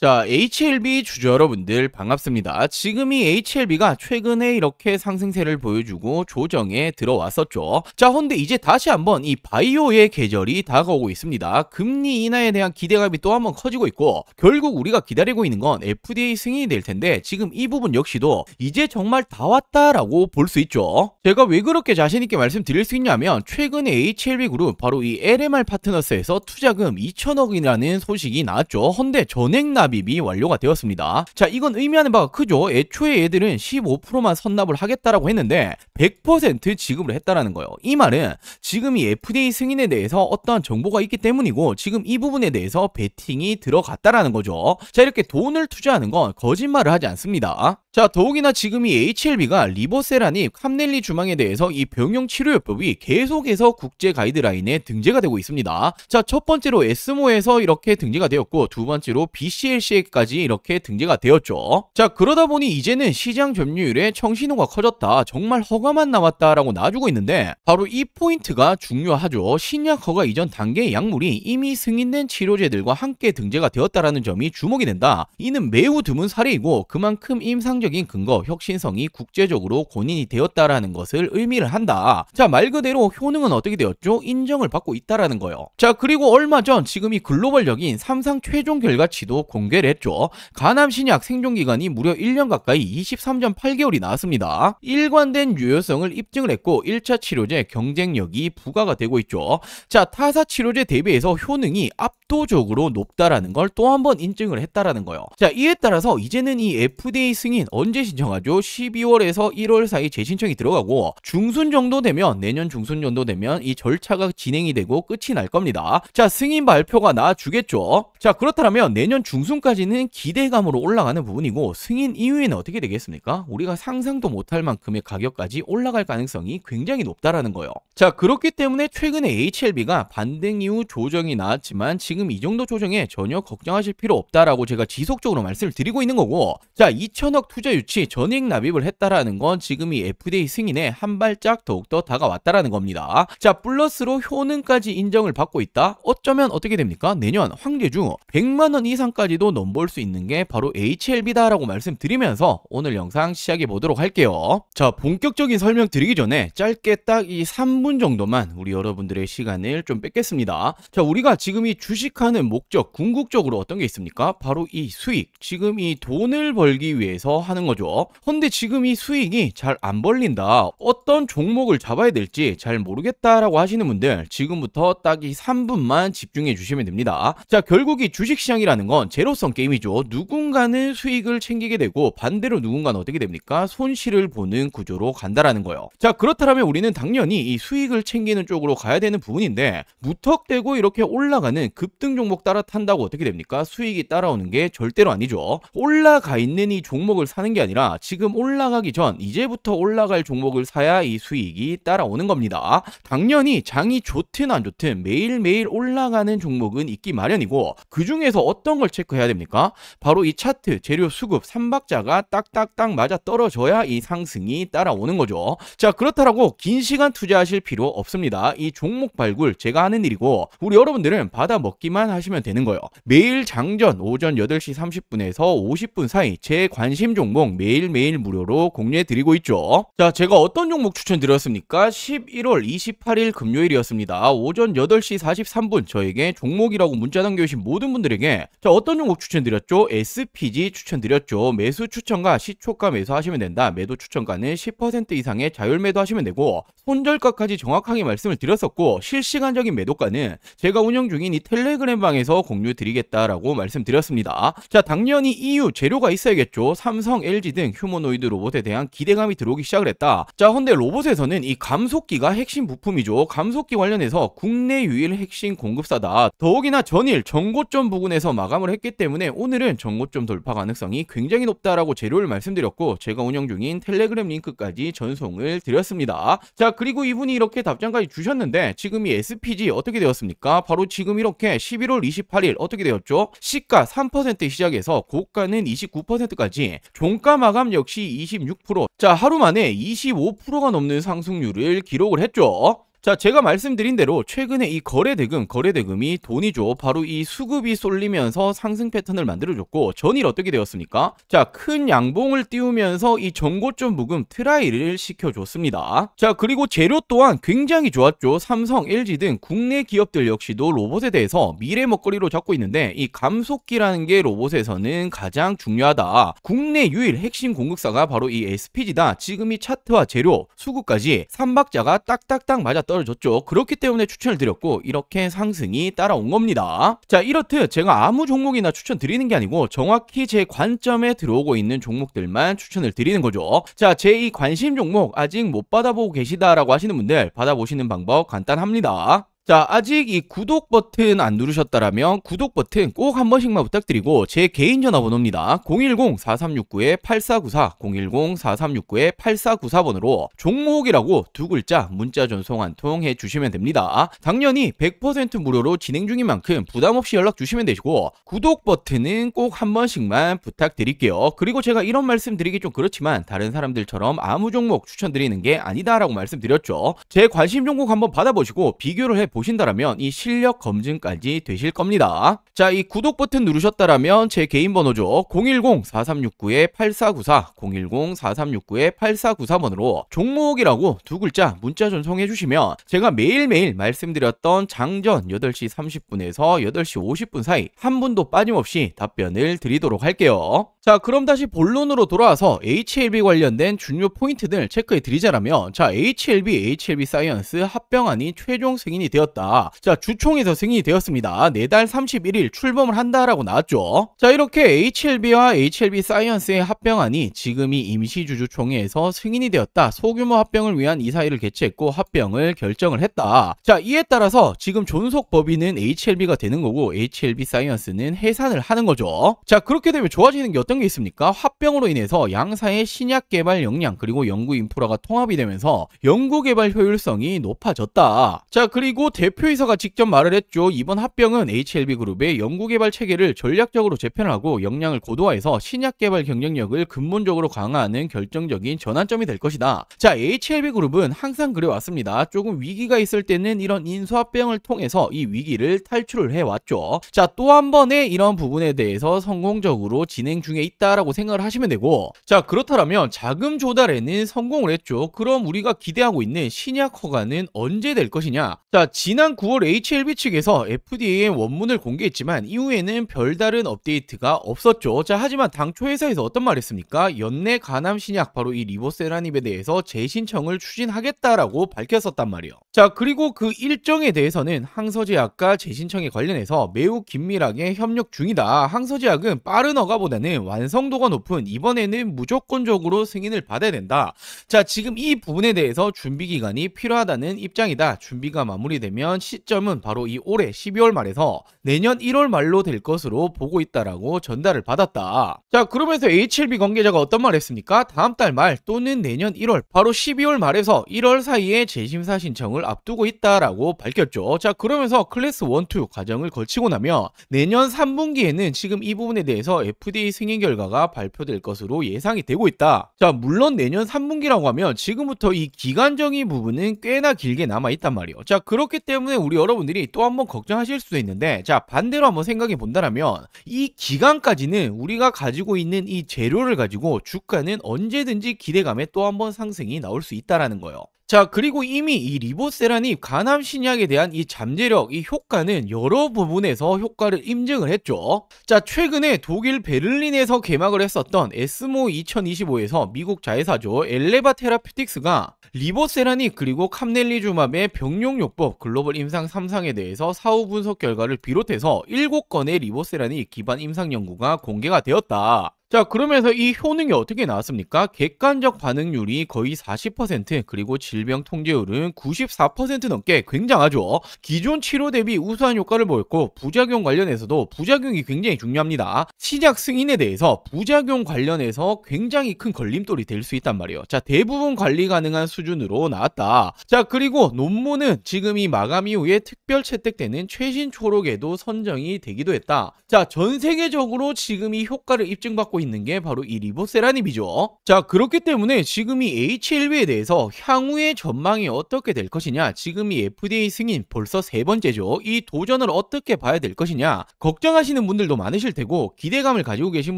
자, HLB 주주 여러분들 반갑습니다. 지금 이 HLB가 최근에 이렇게 상승세를 보여주고 조정에 들어왔었죠. 자, 근데 이제 다시 한번 이 바이오의 계절이 다가오고 있습니다. 금리 인하에 대한 기대감이 또 한번 커지고 있고, 결국 우리가 기다리고 있는 건 FDA 승인이 될 텐데, 지금 이 부분 역시도 이제 정말 다 왔다라고 볼 수 있죠. 제가 왜 그렇게 자신있게 말씀드릴 수 있냐면, 최근에 HLB 그룹 바로 이 LMR 파트너스에서 투자금 2천억이라는 소식이 나왔죠. 헌데 전액 납입이 완료가 되었습니다. 자, 이건 의미하는 바가 크죠. 애초에 얘들은 15%만 선납을 하겠다라고 했는데 100% 지급을 했다라는 거예요. 이 말은 지금 이 FDA 승인에 대해서 어떠한 정보가 있기 때문이고, 지금 이 부분에 대해서 베팅이 들어갔다라는 거죠. 자, 이렇게 돈을 투자하는 건 거짓말을 하지 않습니다. 자, 더욱이나 지금 이 HLB가 리보세라닙, 캄넬리 주망에 대해서 이 병용 치료요법이 계속해서 국제 가이드라인에 등재가 되고 있습니다. 자, 첫 번째로 에스모에서 이렇게 등재가 되었고, 두 번째로 BCLC에까지 이렇게 등재가 되었죠. 자, 그러다 보니 이제는 시장 점유율에 청신호가 커졌다, 정말 허가만 남았다라고 놔주고 있는데, 바로 이 포인트가 중요하죠. 신약 허가 이전 단계의 약물이 이미 승인된 치료제들과 함께 등재가 되었다라는 점이 주목이 된다. 이는 매우 드문 사례이고, 그만큼 임상적인 근거, 혁신성이 국제적으로 공인이 되었다라는 것을 의미를 한다. 자, 말 그대로 효능은 어떻게 되었죠? 인정을 받고 있다라는 거예요. 자, 그리고 얼마 전 지금 이 글로벌적인 3상 최종 결과치도 공개를 했죠. 간암 신약 생존기간이 무려 1년 가까이 23.8개월이 나왔습니다. 일관된 유효성을 입증을 했고, 1차 치료제 경쟁력이 부과가 되고 있죠. 자, 타사 치료제 대비해서 효능이 압도적으로 높다라는 걸 또 한 번 인증을 했다라는 거예요. 자, 이에 따라서 이제는 이 FDA 승인 언제 신청하죠? 12월에서 1월 사이 재신청이 들어가고, 중순 정도 되면, 내년 중순 정도 되면 이 절차가 진행이 되고 끝이 날 겁니다. 자, 승인 발표가 나주겠죠. 자, 그렇다면 내년 중순까지는 기대감으로 올라가는 부분이고, 승인 이후에는 어떻게 되겠습니까? 우리가 상상도 못할 만큼의 가격까지 올라갈 가능성이 굉장히 높다라는 거예요. 자, 그렇기 때문에 최근에 HLB가 반등 이후 조정이 나왔지만, 지금 이 정도 조정에 전혀 걱정하실 필요 없다라고 제가 지속적으로 말씀을 드리고 있는 거고, 자, 2천억 투자 유치 전액 납입을 했다라는 건 지금 이 FDA 승인에 한 발짝 더욱더 다가왔다라는 겁니다. 자, 플러스로 효능까지 인정을 받고 있다? 어쩌면 어떻게 됩니까? 내년 황제주 100만원 이상까지도 넘볼 수 있는 게 바로 HLB다라고 말씀드리면서 오늘 영상 시작해 보도록 할게요. 자, 본격적인 설명 드리기 전에 짧게 딱 이 3분 정도만 우리 여러분들의 시간을 좀 뺏겠습니다. 자, 우리가 지금 이 주식하는 목적, 궁극적으로 어떤 게 있습니까? 바로 이 수익, 지금 이 돈을 벌기 위해서 하는 거죠. 근데 지금 이 수익이 잘 안 벌린다, 어떤 종목을 잡아야 될지 잘 모르겠다라고 하시는 분들, 지금부터 딱 이 3분만 집중해 주시면 됩니다. 자, 결국 이 주식시장이라는 건 제로섬 게임이죠. 누군가는 수익을 챙기게 되고, 반대로 누군가는 어떻게 됩니까? 손실을 보는 구조로 간다라는 거예요. 자, 그렇다면 우리는 당연히 이 수익을 챙기는 쪽으로 가야 되는 부분인데, 무턱대고 이렇게 올라가는 급등 종목 따라 탄다고 어떻게 됩니까? 수익이 따라오는 게 절대로 아니죠. 올라가 있는 이 종목을 사는 게 아니라, 지금 올라가기 전 이제부터 올라갈 종목을 사야 이 수익이 따라오는 겁니다. 당연히 장이 좋든 안 좋든 매일매일 올라가는 종목은 있기 마련이고, 그 중에서 어떤 걸 체크해야 됩니까? 바로 이 차트, 재료 수급, 삼박자가 딱딱딱 맞아 떨어져야 이 상승이 따라오는 거죠. 자, 그렇다라고 긴 시간 투자하실 필요 없습니다. 이 종목 발굴 제가 하는 일이고, 우리 여러분들은 받아 먹기만 하시면 되는 거예요. 매일 장전 오전 8시 30분에서 50분 사이 제 관심 종목 매일매일 무료로 공유해 드리고 있죠. 자, 제가 어떤 종목 추천드렸습니까? 11월 28일 금요일이었습니다. 오전 8시 43분 저에게 종목이라고 문자 남겨주신 모든 분들에게, 자, 어떤 종목 추천드렸죠? SPG 추천드렸죠. 매수 추천가 시초가 매수하시면 된다. 매도 추천가는 10% 이상의 자율 매도하시면 되고, 손절가까지 정확하게 말씀을 드렸었고, 실시간적인 매도가는 제가 운영 중인 이 텔레그램 방에서 공유 드리겠다라고 말씀드렸습니다. 자, 당연히 EU 재료가 있어야겠죠. 삼성, LG 등 휴머노이드 로봇에 대한 기대감이 들어오기 시작을 했다. 자, 근데 로봇에서는 이 감속기가 핵심 부품이죠. 감속기 관련해서 국내 유일 핵심 공급사다. 더욱이나 전일 전고점 부근에서 마감을 했기 때문에 오늘은 전고점 돌파 가능성이 굉장히 높다라고 재료를 말씀드렸고, 제가 운영 중인 텔레그램 링크까지 전송을 드렸습니다. 자, 그리고 이분이 이렇게 답장까지 주셨는데, 지금 이 SPG 어떻게 되었습니까? 바로 지금 이렇게 11월 28일 어떻게 되었죠? 시가 3% 시작해서 고가는 29%까지, 종가 마감 역시 26%, 자, 하루 만에 25%가 넘는 상승률을 기록을 했죠. 자, 제가 말씀드린 대로 최근에 이 거래대금이 돈이죠. 바로 이 수급이 쏠리면서 상승 패턴을 만들어줬고 전일 어떻게 되었습니까? 자, 큰 양봉을 띄우면서 이 전고점 부금 트라이를 시켜줬습니다. 자, 그리고 재료 또한 굉장히 좋았죠. 삼성, LG 등 국내 기업들 역시도 로봇에 대해서 미래 먹거리로 잡고 있는데 이 감속기라는 게 로봇에서는 가장 중요하다. 국내 유일 핵심 공급사가 바로 이 SPG다. 지금 이 차트와 재료, 수급까지 3박자가 딱딱딱 맞아 떨어졌죠. 그렇기 때문에 추천을 드렸고 이렇게 상승이 따라온 겁니다. 자, 이렇듯 제가 아무 종목이나 추천드리는 게 아니고 정확히 제 관점에 들어오고 있는 종목들만 추천을 드리는 거죠. 자, 제 이 관심 종목 아직 못 받아보고 계시다라고 하시는 분들 받아보시는 방법 간단합니다. 자, 아직 이 구독 버튼 안 누르셨다라면 구독 버튼 꼭 한 번씩만 부탁드리고 제 개인 전화번호입니다. 010-4369-8494 010-4369-8494번으로 종목이라고 두 글자 문자 전송 한 통 해주시면 됩니다. 당연히 100% 무료로 진행 중인 만큼 부담없이 연락 주시면 되시고 구독 버튼은 꼭 한 번씩만 부탁드릴게요. 그리고 제가 이런 말씀 드리기 좀 그렇지만 다른 사람들처럼 아무 종목 추천드리는 게 아니다라고 말씀드렸죠. 제 관심 종목 한번 받아보시고 비교를 해보신다라면 이 실력 검증까지 되실 겁니다. 자, 이 구독 버튼 누르셨다라면 제 개인 번호죠. 010-4369-8494 010-4369-8494번으로 종목이라고 두 글자 문자 전송해 주시면 제가 매일매일 말씀드렸던 장전 8시 30분에서 8시 50분 사이 한 분도 빠짐없이 답변을 드리도록 할게요. 자, 그럼 다시 본론으로 돌아와서 HLB 관련된 중요 포인트들 체크해 드리자라면 자, HLB 사이언스 합병안이 최종 승인이 되었다. 자, 주총에서 승인이 되었습니다. 내달 31일 출범을 한다라고 나왔죠. 자, 이렇게 HLB와 HLB 사이언스의 합병안이 지금이 임시주주총회에서 승인이 되었다. 소규모 합병을 위한 이사회를 개최했고 합병을 결정을 했다. 자, 이에 따라서 지금 존속 법인은 HLB가 되는 거고 HLB 사이언스는 해산을 하는 거죠. 자, 그렇게 되면 좋아지는 게 어떤 게 있습니까? 합병으로 인해서 양사의 신약 개발 역량 그리고 연구 인프라가 통합이 되면서 연구 개발 효율성이 높아졌다. 자, 그리고 대표이사가 직접 말을 했죠. 이번 합병은 HLB 그룹의 연구개발 체계를 전략적으로 재편하고 역량을 고도화해서 신약 개발 경쟁력을 근본적으로 강화하는 결정적인 전환점이 될 것이다. 자, HLB 그룹은 항상 그래왔습니다. 조금 위기가 있을 때는 이런 인수합병을 통해서 이 위기를 탈출을 해왔죠. 자, 또 한 번의 이런 부분에 대해서 성공적으로 진행 중에 있다라고 생각을 하시면 되고 자, 그렇다면 자금 조달에는 성공을 했죠. 그럼 우리가 기대하고 있는 신약 허가는 언제 될 것이냐? 자, 지난 9월 HLB 측에서 FDA의 원문을 공개했지만 이후에는 별다른 업데이트가 없었죠. 자, 하지만 당초 회사에서 어떤 말 했습니까? 연내 간암 신약 바로 이 리보세라닙에 대해서 재신청을 추진하겠다라고 밝혔었단 말이에요. 자, 그리고 그 일정에 대해서는 항서제약과 재신청에 관련해서 매우 긴밀하게 협력 중이다. 항서제약은 빠른 허가보다는 완성도가 높은 이번에는 무조건적으로 승인을 받아야 된다. 자, 지금 이 부분에 대해서 준비 기간이 필요하다는 입장이다. 준비가 마무리되면 시점은 바로 이 올해 12월 말에서 내년 1월 말로 될 것으로 보고 있다라고 전달을 받았다. 자, 그러면서 HLB 관계자가 어떤 말 했습니까? 다음 달 말 또는 내년 1월 바로 12월 말에서 1월 사이에 재심사 신청을 앞두고 있다라고 밝혔죠. 자, 그러면서 클래스 1, 2 과정을 거치고 나면 내년 3분기에는 지금 이 부분에 대해서 FDA 승인 결과가 발표될 것으로 예상이 되고 있다. 자, 물론 내년 3분기라고 하면 지금부터 이 기간적인 부분은 꽤나 길게 남아 있단 말이에요. 자, 그렇기 때문에 우리 여러분들이 또 한번 걱정하실 수도 있는데 자, 반대로 한번 생각해 본다면 이 기간까지는 우리가 가지고 있는 이 재료를 가지고 주가는 언제든지 기대감에 또 한번 상승이 나올 수 있다라는 거예요. 자, 그리고 이미 이 리보세라닙 간암 신약에 대한 이 잠재력, 이 효과는 여러 부분에서 효과를 입증을 했죠. 자, 최근에 독일 베를린에서 개막을 했었던 에스모 2025에서 미국 자회사죠. 엘레바 테라퓨틱스가 리보세라닙 그리고 캄넬리주맙의 병용요법 글로벌 임상 3상에 대해서 사후 분석 결과를 비롯해서 7건의 리보세라닙 기반 임상 연구가 공개가 되었다. 자, 그러면서 이 효능이 어떻게 나왔습니까? 객관적 반응률이 거의 40% 그리고 질병 통제율은 94% 넘게 굉장하죠. 기존 치료 대비 우수한 효과를 보였고 부작용 관련해서도 부작용이 굉장히 중요합니다. 시작 승인에 대해서 부작용 관련해서 굉장히 큰 걸림돌이 될 수 있단 말이에요. 자, 대부분 관리 가능한 수준으로 나왔다. 자, 그리고 논문은 지금 이 마감 이후에 특별 채택되는 최신 초록에도 선정이 되기도 했다. 자, 전 세계적으로 지금 이 효과를 입증받고 갖고 있는 게 바로 이 리보세라님이죠. 자, 그렇기 때문에 지금 이 HLB에 대해서 향후의 전망이 어떻게 될 것이냐, 지금 이 FDA 승인 벌써 세 번째죠. 이 도전을 어떻게 봐야 될 것이냐 걱정하시는 분들도 많으실 테고 기대감을 가지고 계신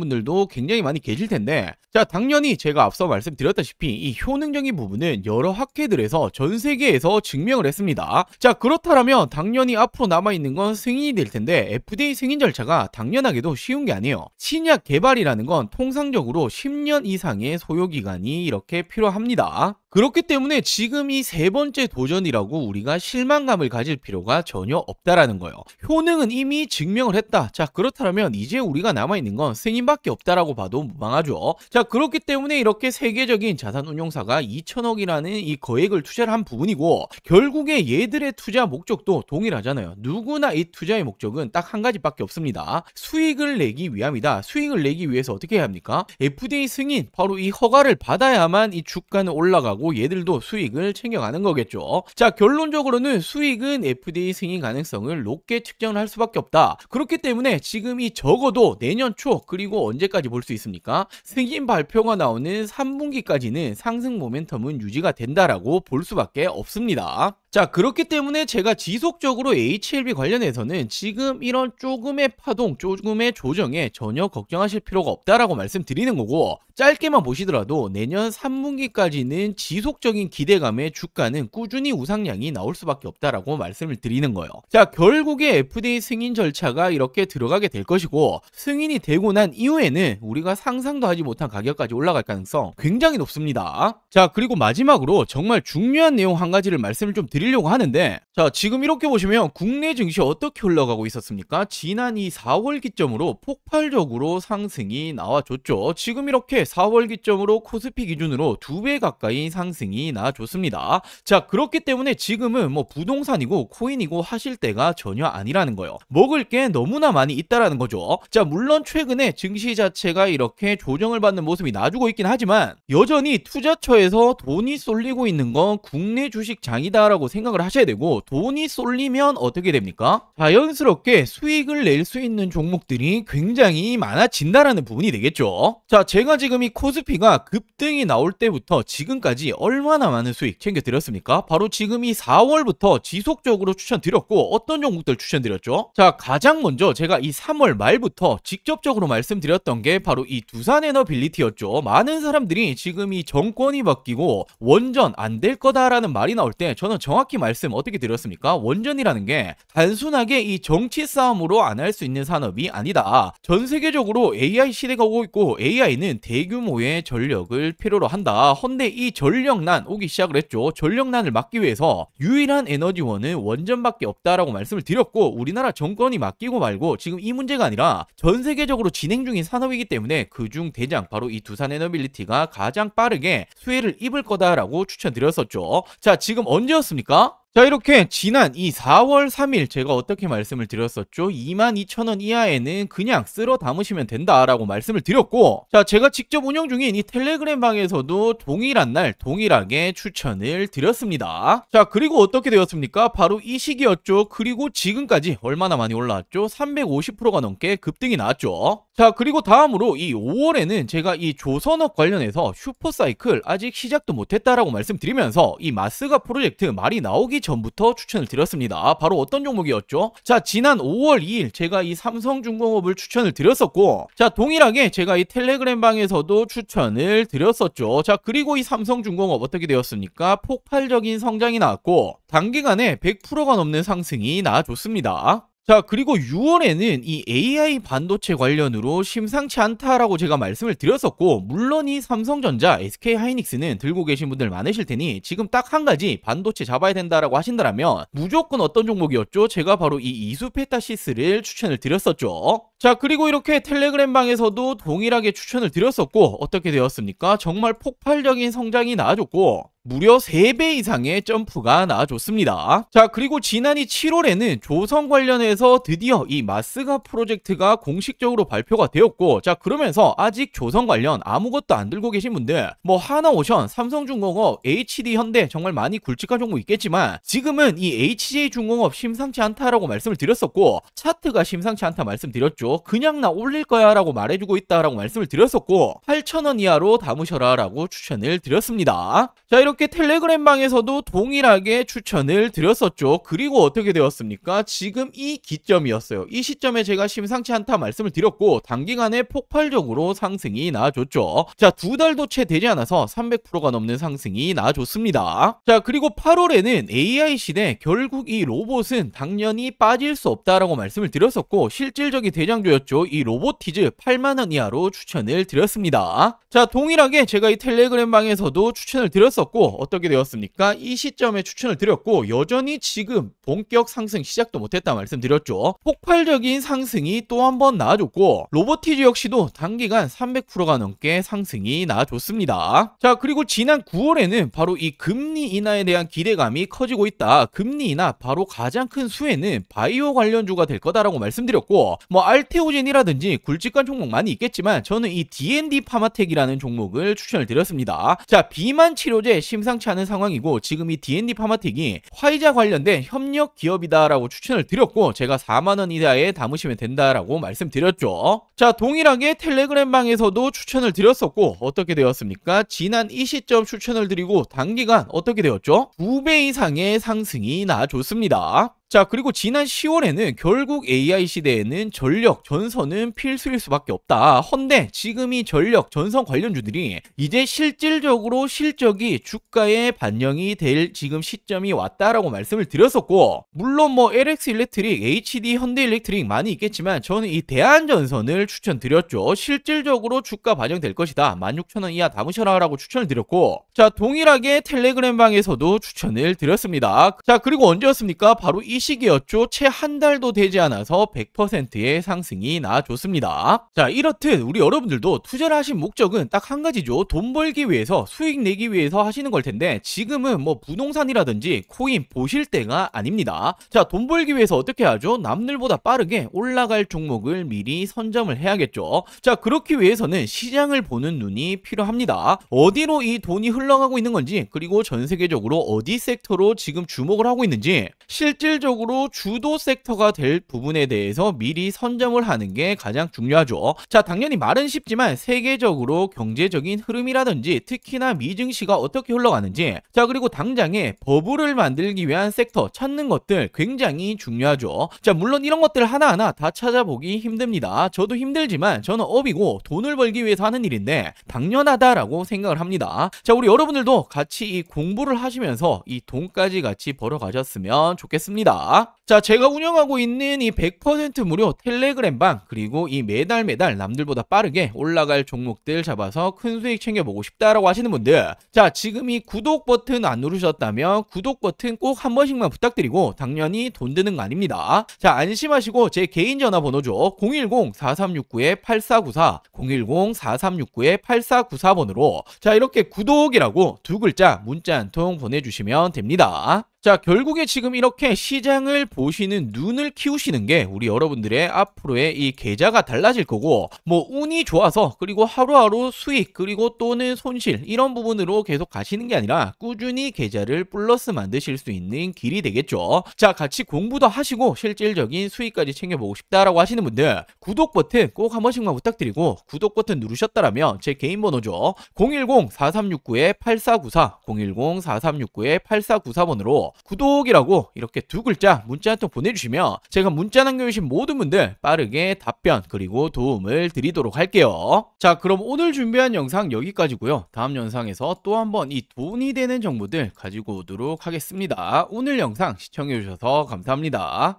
분들도 굉장히 많이 계실 텐데, 자, 당연히 제가 앞서 말씀드렸다시피 이 효능적인 부분은 여러 학회들에서 전 세계에서 증명을 했습니다. 자, 그렇다면 당연히 앞으로 남아있는 건 승인이 될 텐데, FDA 승인 절차가 당연하게도 쉬운 게 아니에요. 신약 개발이라는 건 통상적으로 10년 이상의 소요기간이 이렇게 필요합니다. 그렇기 때문에 지금 이 세 번째 도전이라고 우리가 실망감을 가질 필요가 전혀 없다라는 거예요. 효능은 이미 증명을 했다. 자, 그렇다면 이제 우리가 남아있는 건 승인밖에 없다라고 봐도 무방하죠. 자, 그렇기 때문에 이렇게 세계적인 자산운용사가 2천억이라는 이 거액을 투자를 한 부분이고, 결국에 얘들의 투자 목적도 동일하잖아요. 누구나 이 투자의 목적은 딱 한 가지밖에 없습니다. 수익을 내기 위함이다. 수익을 내기 위해서 어떻게 해야 합니까? FDA 승인, 바로 이 허가를 받아야만 이 주가는 올라가고 얘들도 수익을 챙겨가는 거겠죠. 자, 결론적으로는 수익은 FDA 승인 가능성을 높게 측정을 할 수밖에 없다. 그렇기 때문에 지금 이 적어도 내년 초, 그리고 언제까지 볼 수 있습니까? 승인 발표가 나오는 3분기까지는 상승 모멘텀은 유지가 된다라고 볼 수밖에 없습니다. 자, 그렇기 때문에 제가 지속적으로 HLB 관련해서는 지금 이런 조금의 파동, 조금의 조정에 전혀 걱정하실 필요가 없다라고 말씀드리는 거고, 짧게만 보시더라도 내년 3분기까지는 지속적인 기대감에 주가는 꾸준히 우상향이 나올 수밖에 없다라고 말씀을 드리는 거예요. 자, 결국에 FDA 승인 절차가 이렇게 들어가게 될 것이고, 승인이 되고 난 이후에는 우리가 상상도 하지 못한 가격까지 올라갈 가능성 굉장히 높습니다. 자, 그리고 마지막으로 정말 중요한 내용 한 가지를 말씀을 좀 드리려고 하는데, 자, 지금 이렇게 보시면 국내 증시 어떻게 올라가고 있었습니까? 지난 이 4월 기점으로 폭발적으로 상승이 나와줬죠. 지금 이렇게 4월 기점으로 코스피 기준으로 2배 가까이 상승이 나와줬습니다. 자, 그렇기 때문에 지금은 뭐 부동산이고 코인이고 하실 때가 전혀 아니라는 거예요. 먹을 게 너무나 많이 있다라는 거죠. 자, 물론 최근에 증시 자체가 이렇게 조정을 받는 모습이 나주고 있긴 하지만 여전히 투자처에서 돈이 쏠리고 있는 건 국내 주식장이다라고 생각을 하셔야 되고, 돈이 쏠리면 어떻게 됩니까? 자연스럽게 수익을 낼 수 있는 종목들이 굉장히 많아진다라는 부분이 되겠죠. 자, 제가 지금 이 코스피가 급등이 나올 때부터 지금까지 얼마나 많은 수익 챙겨드렸습니까? 바로 지금 이 4월부터 지속적으로 추천드렸고, 어떤 종목들 추천드렸죠? 자, 가장 먼저 제가 이 3월 말부터 직접적으로 말씀드렸던 게 바로 이 두산에너빌리티였죠. 많은 사람들이 지금 이 정권이 바뀌고 원전 안 될 거다라는 말이 나올 때 저는 정확히 말씀 어떻게 드렸습니까? 원전이라는 게 단순하게 이 정치 싸움으로 안 할 수 있는 산업이 아니다. 전 세계적으로 AI 시대가 오고 있고 AI는 대규모의 전력을 필요로 한다. 헌데 이 전력난 오기 시작을 했죠. 전력난을 막기 위해서 유일한 에너지원은 원전밖에 없다라고 말씀을 드렸고, 우리나라 정권이 맡기고 말고 지금 이 문제가 아니라 전 세계적으로 진행 중인 산업이기 때문에 그중 대장 바로 이 두산에너빌리티가 가장 빠르게 수혜를 입을 거다라고 추천드렸었죠. 자, 지금 언제였습니까? 자, 이렇게 지난 이 4월 3일 제가 어떻게 말씀을 드렸었죠? 22,000원 이하에는 그냥 쓸어 담으시면 된다라고 말씀을 드렸고, 자, 제가 직접 운영 중인 이 텔레그램 방에서도 동일한 날 동일하게 추천을 드렸습니다. 자, 그리고 어떻게 되었습니까? 바로 이 시기였죠. 그리고 지금까지 얼마나 많이 올라왔죠? 350%가 넘게 급등이 나왔죠. 자, 그리고 다음으로 이 5월에는 제가 이 조선업 관련해서 슈퍼사이클 아직 시작도 못했다라고 말씀드리면서 이 마스가 프로젝트 말이 나오기 전부터 추천을 드렸습니다. 바로 어떤 종목이었죠? 자, 지난 5월 2일 제가 이 삼성중공업을 추천을 드렸었고, 자, 동일하게 제가 이 텔레그램 방에서도 추천을 드렸었죠. 자, 그리고 이 삼성중공업 어떻게 되었습니까? 폭발적인 성장이 나왔고 단기간에 100%가 넘는 상승이 나와줬습니다. 자, 그리고 6월에는 이 AI 반도체 관련으로 심상치 않다라고 제가 말씀을 드렸었고, 물론 이 삼성전자, SK하이닉스는 들고 계신 분들 많으실 테니 지금 딱 한 가지 반도체 잡아야 된다라고 하신다면 무조건 어떤 종목이었죠? 제가 바로 이 이수페타시스를 추천을 드렸었죠. 자, 그리고 이렇게 텔레그램 방에서도 동일하게 추천을 드렸었고, 어떻게 되었습니까? 정말 폭발적인 성장이 나와줬고 무려 3배 이상의 점프가 나와줬습니다. 자, 그리고 지난해 7월에는 조선 관련해서 드디어 이 마스가 프로젝트가 공식적으로 발표가 되었고, 자, 그러면서 아직 조선 관련 아무것도 안 들고 계신 분들, 뭐 하나오션, 삼성중공업, HD현대 정말 많이 굵직한 종목 있겠지만 지금은 이 HJ중공업 심상치 않다라고 말씀을 드렸었고, 차트가 심상치 않다 말씀드렸죠. 있었죠. 그냥 나 올릴 거야 라고 말해주고 있다라고 말씀을 드렸었고 8,000원 이하로 담으셔라 라고 추천을 드렸습니다. 자, 이렇게 텔레그램 방에서도 동일하게 추천을 드렸었죠. 그리고 어떻게 되었습니까? 지금 이 기점이었어요. 이 시점에 제가 심상치 않다 말씀을 드렸고 단기간에 폭발적으로 상승이 나와줬죠. 자, 2달도 채 되지 않아서 300%가 넘는 상승이 나와줬습니다. 자, 그리고 8월에는 AI 시대 결국 이 로봇은 당연히 빠질 수 없다라고 말씀을 드렸었고 실질적인 대장주였죠. 이 로보티즈 8만원 이하로 추천을 드렸습니다. 자, 동일하게 제가 이 텔레그램 방에서도 추천을 드렸었고 어떻게 되었습니까? 이 시점에 추천을 드렸고 여전히 지금 본격 상승 시작도 못했다 말씀드렸죠. 폭발적인 상승이 또 한 번 나와줬고 로보티즈 역시도 단기간 300%가 넘게 상승이 나와줬습니다. 자, 그리고 지난 9월에는 바로 이 금리 인하에 대한 기대감이 커지고 있다. 금리 인하 바로 가장 큰 수혜는 바이오 관련주가 될 거다라고 말씀드렸고 뭐 알테오젠이라든지 굵직한 종목 많이 있겠지만 저는 이 D&D 파마텍이라는 종목을 추천을 드렸습니다. 자, 비만 치료제 심상치 않은 상황이고 지금 이 D&D 파마텍이 화이자 관련된 협력 기업이다라고 추천을 드렸고 제가 4만원 이하에 담으시면 된다라고 말씀드렸죠. 자, 동일하게 텔레그램 방에서도 추천을 드렸었고 어떻게 되었습니까? 지난 이 시점 추천을 드리고 단기간 어떻게 되었죠? 2배 이상의 상승이 나와줬습니다. 자, 그리고 지난 10월에는 결국 AI 시대에는 전력, 전선은 필수일 수밖에 없다. 헌데 지금 이 전력, 전선 관련주들이 이제 실질적으로 실적이 주가에 반영이 될 지금 시점이 왔다라고 말씀을 드렸었고 물론 뭐 LX 일렉트릭, HD 현대 일렉트릭 많이 있겠지만 저는 이 대한전선을 추천드렸죠. 실질적으로 주가 반영될 것이다. 16,000원 이하 담으셔라 라고 추천을 드렸고 자, 동일하게 텔레그램 방에서도 추천을 드렸습니다. 자, 그리고 언제였습니까? 바로 이 시기였죠. 채 한 달도 되지 않아서 100%의 상승이 나와줬습니다. 자, 이렇듯 우리 여러분들도 투자를 하신 목적은 딱 한 가지죠. 돈 벌기 위해서 수익 내기 위해서 하시는 걸 텐데 지금은 뭐 부동산이라든지 코인 보실 때가 아닙니다. 자, 돈 벌기 위해서 어떻게 하죠? 남들보다 빠르게 올라갈 종목을 미리 선점을 해야겠죠. 자, 그렇기 위해서는 시장을 보는 눈이 필요합니다. 어디로 이 돈이 흘러가고 있는 건지 그리고 전 세계적으로 어디 섹터로 지금 주목을 하고 있는지 실질적으로 주도 섹터가 될 부분에 대해서 미리 선점을 하는 게 가장 중요하죠. 자, 당연히 말은 쉽지만 세계적으로 경제적인 흐름이라든지 특히나 미증시가 어떻게 흘러가는지 자, 그리고 당장에 버블을 만들기 위한 섹터 찾는 것들 굉장히 중요하죠. 자, 물론 이런 것들 하나하나 다 찾아보기 힘듭니다. 저도 힘들지만 저는 업이고 돈을 벌기 위해서 하는 일인데 당연하다라고 생각을 합니다. 자, 우리 여러분들도 같이 이 공부를 하시면서 이 돈까지 같이 벌어가셨으면 좋겠습니다. 자, 제가 운영하고 있는 이 100% 무료 텔레그램 방 그리고 이 매달 남들보다 빠르게 올라갈 종목들 잡아서 큰 수익 챙겨보고 싶다라고 하시는 분들 자, 지금 이 구독 버튼 안 누르셨다면 구독 버튼 꼭 한 번씩만 부탁드리고 당연히 돈 드는 거 아닙니다. 자, 안심하시고 제 개인 전화번호죠. 010-4369-8494 010-4369-8494번으로 자, 이렇게 구독이라고 두 글자 문자 한 통 보내주시면 됩니다. 자, 결국에 지금 이렇게 시장을 보시는 눈을 키우시는 게 우리 여러분들의 앞으로의 이 계좌가 달라질 거고 뭐 운이 좋아서 그리고 하루하루 수익 그리고 또는 손실 이런 부분으로 계속 가시는 게 아니라 꾸준히 계좌를 플러스 만드실 수 있는 길이 되겠죠. 자, 같이 공부도 하시고 실질적인 수익까지 챙겨보고 싶다라고 하시는 분들 구독 버튼 꼭 한 번씩만 부탁드리고 구독 버튼 누르셨다라면 제 개인 번호죠. 010-4369-8494 010-4369-8494번으로 구독이라고 이렇게 두 글자 문자 한 통 보내주시면 제가 문자 남겨주신 모든 분들 빠르게 답변 그리고 도움을 드리도록 할게요. 자, 그럼 오늘 준비한 영상 여기까지고요. 다음 영상에서 또 한번 이 돈이 되는 정보들 가지고 오도록 하겠습니다. 오늘 영상 시청해주셔서 감사합니다.